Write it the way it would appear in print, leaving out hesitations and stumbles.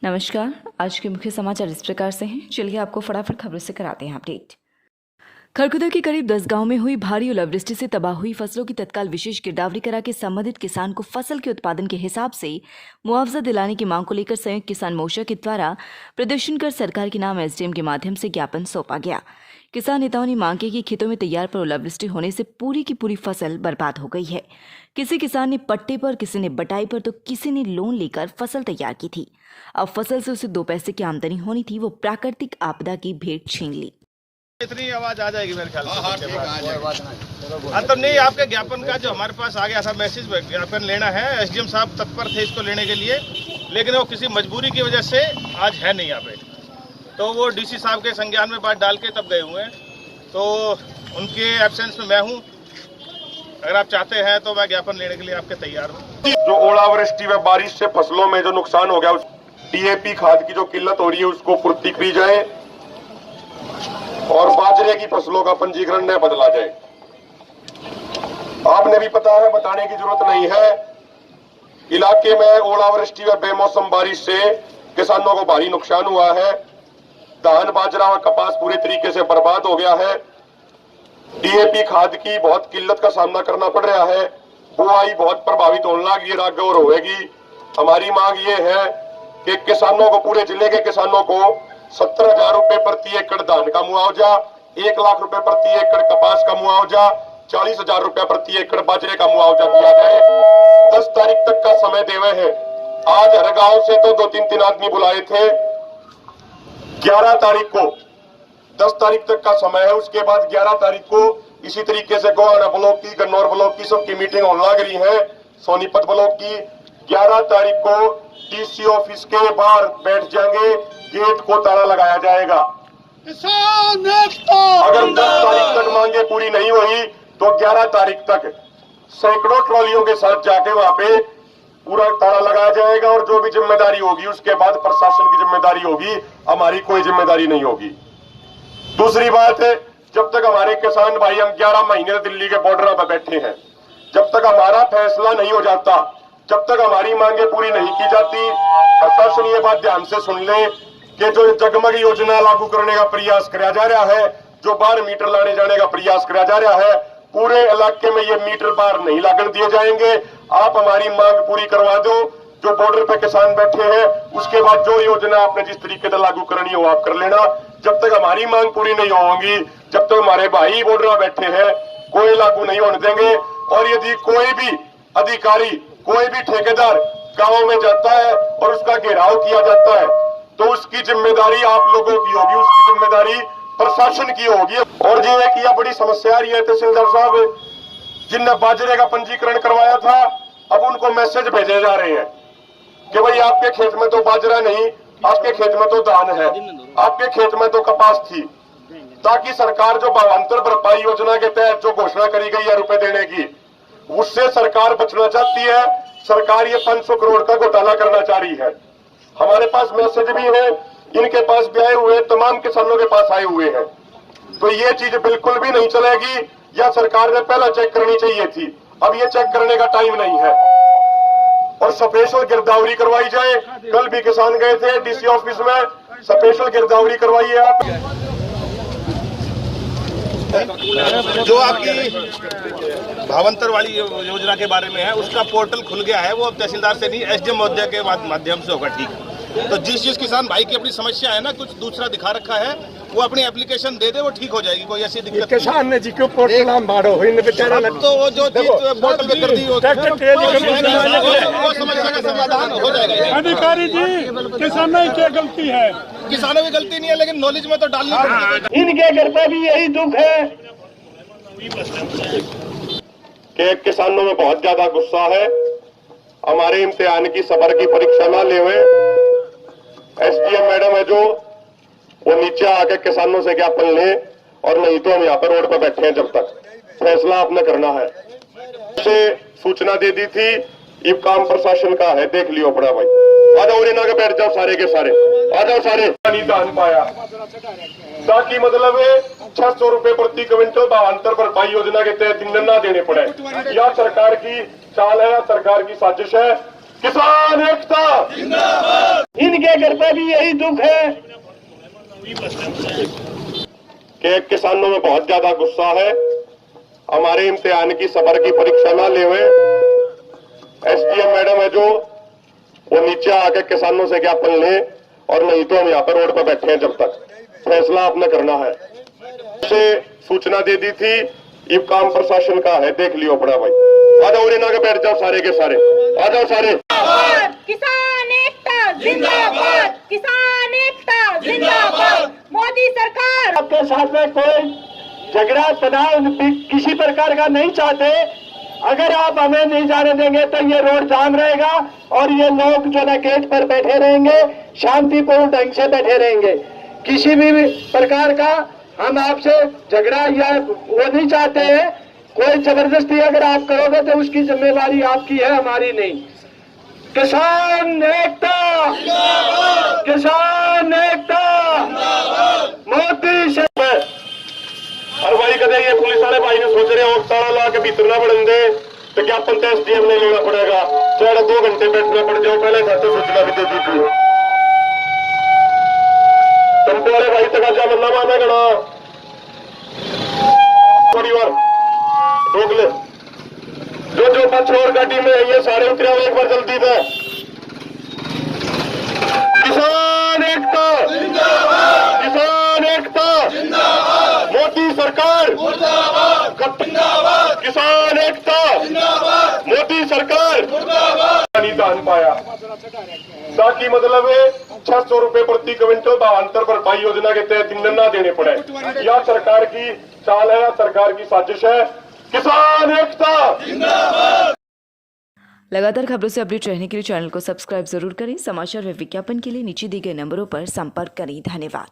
नमस्कार। आज के मुख्य समाचार इस प्रकार से हैं। चलिए आपको फटाफट खबरों से कराते हैं अपडेट। खरखुदा के करीब 10 गांव में हुई भारी ओलावृष्टि से तबाह हुई फसलों की तत्काल विशेष गिरदावरी करा के संबंधित किसान को फसल के उत्पादन के हिसाब से मुआवजा दिलाने की मांग को लेकर संयुक्त किसान मोर्चा के द्वारा प्रदर्शन कर सरकार के नाम एसडीएम के माध्यम से ज्ञापन सौंपा गया। किसान नेताओं ने मांग की कि खेतों में तैयार पर ओलावृष्टि होने से पूरी की पूरी फसल बर्बाद हो गई है। किसी किसान ने पट्टे पर, किसी ने बटाई पर तो किसी ने लोन लेकर फसल तैयार की थी। अब फसल से उसे 2 पैसे की आमदनी होनी थी, वो प्राकृतिक आपदा की भेंट छीन ली। इतनी आवाज आ जाएगी मेरे ख्याल से। तो नहीं, आपके ज्ञापन का जो हमारे पास आ गया था मैसेज, ज्ञापन लेना है। एसडीएम साहब तत्पर थे इसको लेने के लिए, लेकिन वो किसी मजबूरी की वजह से आज है नहीं यहाँ पे। तो वो डीसी साहब के संज्ञान में बात डाल के तब गए हुए हैं, तो उनके एब्सेंस में मैं हूँ। अगर आप चाहते हैं तो मैं ज्ञापन लेने के लिए आपके तैयार हूँ। जो ओलावृष्टि व बारिश से फसलों में जो नुकसान हो गया, उस डीएपी खाद की जो किल्लत हो रही है उसको पूर्ति की जाए और बाजरे की फसलों का पंजीकरण न बदला जाए। आपने भी पता है, बताने की जरूरत नहीं है। इलाके में ओलावृष्टि व बेमौसम बारिश से किसानों को भारी नुकसान हुआ है। धान, बाजरा व कपास पूरे तरीके से बर्बाद हो गया है। डीएपी खाद की बहुत किल्लत का सामना करना पड़ रहा है। बुआई बहुत प्रभावित होने लगी, रागौर होगी। हमारी मांग ये है कि किसानों को, पूरे जिले के किसानों को 17,000 रुपए प्रति एकड़ धान का मुआवजा, 1 लाख रुपए प्रति एकड़ कपास का मुआवजा, 40,000 रुपए प्रति एकड़ बाजरे का मुआवजा दिया जाए। 10 तारीख तक का समय देवे हैं। आज हर गांव से तो 2-3 आदमी बुलाए थे। 11 तारीख को, 10 तारीख तक का समय है। उसके बाद 11 तारीख को इसी तरीके से गोहाना ब्लॉक की, गन्नौर ब्लॉक की सबकी मीटिंग होने लग रही है। सोनीपत ब्लॉक की 11 तारीख को डीसी ऑफिस के बाहर बैठ जाएंगे, गेट को ताला लगाया जाएगा। अगर 10 तारीख तक मांगे पूरी नहीं हुई तो 11 तारीख तक सैकड़ों ट्रॉलियों के साथ जाके वहां पे पूरा ताला लगाया जाएगा और जो भी जिम्मेदारी होगी उसके बाद प्रशासन की जिम्मेदारी होगी, हमारी कोई जिम्मेदारी नहीं होगी। दूसरी बात है, जब तक हमारे किसान भाई, हम 11 महीने दिल्ली के बॉर्डर पर बैठे हैं, जब तक हमारा फैसला नहीं हो जाता, जब तक हमारी मांगे पूरी नहीं की जाती, प्रशासन ये बात ध्यान से सुन ले कि जो जगमग योजना लागू करने का प्रयास किया जा रहा है, जो 12 मीटर लाने जाने का प्रयास किया जा रहा है, पूरे इलाके में ये मीटर बाहर नहीं लागण दिए जाएंगे। आप हमारी मांग पूरी करवा दो। जो बॉर्डर पे किसान बैठे हैं, उसके बाद जो योजना आपने जिस तरीके से लागू करनी हो आप कर लेना। जब तक हमारी मांग पूरी नहीं होगी, जब तक हमारे भाई बॉर्डर में बैठे हैं, कोई लागू नहीं होने देंगे। और यदि कोई भी अधिकारी, कोई भी ठेकेदार गांव में जाता है और उसका घेराव किया जाता है तो उसकी जिम्मेदारी आप लोगों की होगी, उसकी जिम्मेदारी प्रशासन की होगी। और ये एक यह बड़ी समस्या आ रही है, तहसीलदार साहब जिनने बाजरे का पंजीकरण करवाया था, अब उनको मैसेज भेजे जा रहे हैं कि भाई आपके खेत में तो बाजरा नहीं, आपके खेत में तो धान है, आपके खेत में तो कपास थी, ताकि सरकार जो भावांतर भरपाई योजना के तहत जो घोषणा करी गई है रुपए देने की, उससे सरकार बचना चाहती है। सरकार ये 500 करोड़ का घोटाला करना चाह रही है। हमारे पास मैसेज भी है, इनके पास भी आए हुए, तमाम किसानों के पास आए हुए हैं। तो ये चीज बिल्कुल भी नहीं चलेगी, या सरकार ने पहला चेक करनी चाहिए थी। अब ये चेक करने का टाइम नहीं है और स्पेशल गिरदावरी करवाई जाए। कल भी किसान गए थे डीसी ऑफिस में, स्पेशल गिरदावरी करवाइए आप। जो आपकी भावांतर वाली योजना के बारे में है, उसका पोर्टल खुल गया है। वो अब तहसीलदार से नहीं, एसडीएम महोदय के माध्यम से होगा। ठीक है, तो जिस किसान भाई की अपनी समस्या है ना, कुछ दूसरा दिखा रखा है, वो अपनी एप्लीकेशन दे दे, वो ठीक हो जाएगी। कोई ऐसी दिक्कत किसान ने जी क्यों पोर्टल हम बाड़ो इन बेचारा तो वो जो चीज पोर्टल पे कर दी वो समस्या का समाधान हो जाएगा। अधिकारी जी, किसानों की क्या गलती है? किसानों की गलती नहीं है, लेकिन नॉलेज में तो डालनी पड़ेगी। इनके घर पे भी यही दुख है कि किसानों में बहुत ज्यादा गुस्सा है। हमारे इम्तिहान की सबर की परीक्षा ना ले हुए, एसडीएम मैडम है जो, वो नीचे आके किसानों से ज्ञापन ले, और नहीं तो हम यहाँ पर रोड पर बैठे हैं जब तक फैसला आपने करना है। से सूचना दे दी थी, ये काम प्रशासन का है, देख लियो अपना भाई। आ जाओ उरेना के बैठ जाओ, सारे के सारे आ जाओ, सारे नहीं धान पाया, ताकि मतलब 600 रुपए प्रति क्विंटल भावांतर भरपाई योजना के तहत ईंधन ना देने पड़े। या सरकार की चाल है या सरकार की साजिश है। किसान एकता जिंदाबाद। इनके घर पे भी यही दुख है कि किसानों में बहुत ज्यादा गुस्सा है। हमारे इम्तिहान की सबर की परीक्षा ना ले हुए एसडीएम मैडम है जो वो नीचे आके किसानों से ज्ञापन ले, और नहीं तो हम यहाँ पर रोड पर बैठे हैं जब तक फैसला आपने करना है। से सूचना दे दी थी, ये काम प्रशासन का है, देख लियो अपना भाई। आ जाओ उड़े ना के बैठ जाओ सारे के सारे, आ जाओ सारे। किसान एकता जिंदाबाद, किसान एकता जिंदाबाद, मोदी सरकार। आपके साथ में कोई झगड़ा तनाव किसी प्रकार का नहीं चाहते। अगर आप हमें नहीं जाने देंगे तो ये रोड जाम रहेगा और ये लोग जो है गेट पर बैठे रहेंगे, शांतिपूर्ण ढंग से बैठे रहेंगे। किसी भी प्रकार का हम आपसे झगड़ा या वो नहीं चाहते हैं। कोई जबरदस्ती अगर आप करोगे तो उसकी जिम्मेवारी आपकी है, हमारी नहीं। किसान एकता, किसान एकता, मोदी से। और भाई कदे ये पुलिस वाले भाई ने सोच रहे हो ताला ला के भीतर ना बढ़न दे तो ज्ञापन तो एसडीएम ने लेना पड़ेगा, चाहे 2 घंटे बैठना पड़ जाओ, पहले घर से सूचना भी दे दी थी। टेम्पो वाले भाई तक आजा मल्ला माना गणा थोड़ी बार रोक ले, जो बच्च और गाड़ी में है ये सारे उतरे हुए एक बार जल्दी से। किसान एकता जिंदाबाद, किसान एकता जिंदाबाद, मोदी सरकार मुर्दाबाद, किसान एकता जिंदाबाद, मोदी सरकार मुर्दाबाद। नहीं दान पाया ताकि मतलब 600 रुपए प्रति क्विंटल भावांतर भरपाई योजना के तहत ईंधन ना देने पड़े। यह सरकार की चाल है, सरकार की साजिश है। किसान एकता जिंदाबाद। लगातार खबरों से अपडेट रहने के लिए चैनल को सब्सक्राइब जरूर करें। समाचार व विज्ञापन के लिए नीचे दिए गए नंबरों पर संपर्क करें। धन्यवाद।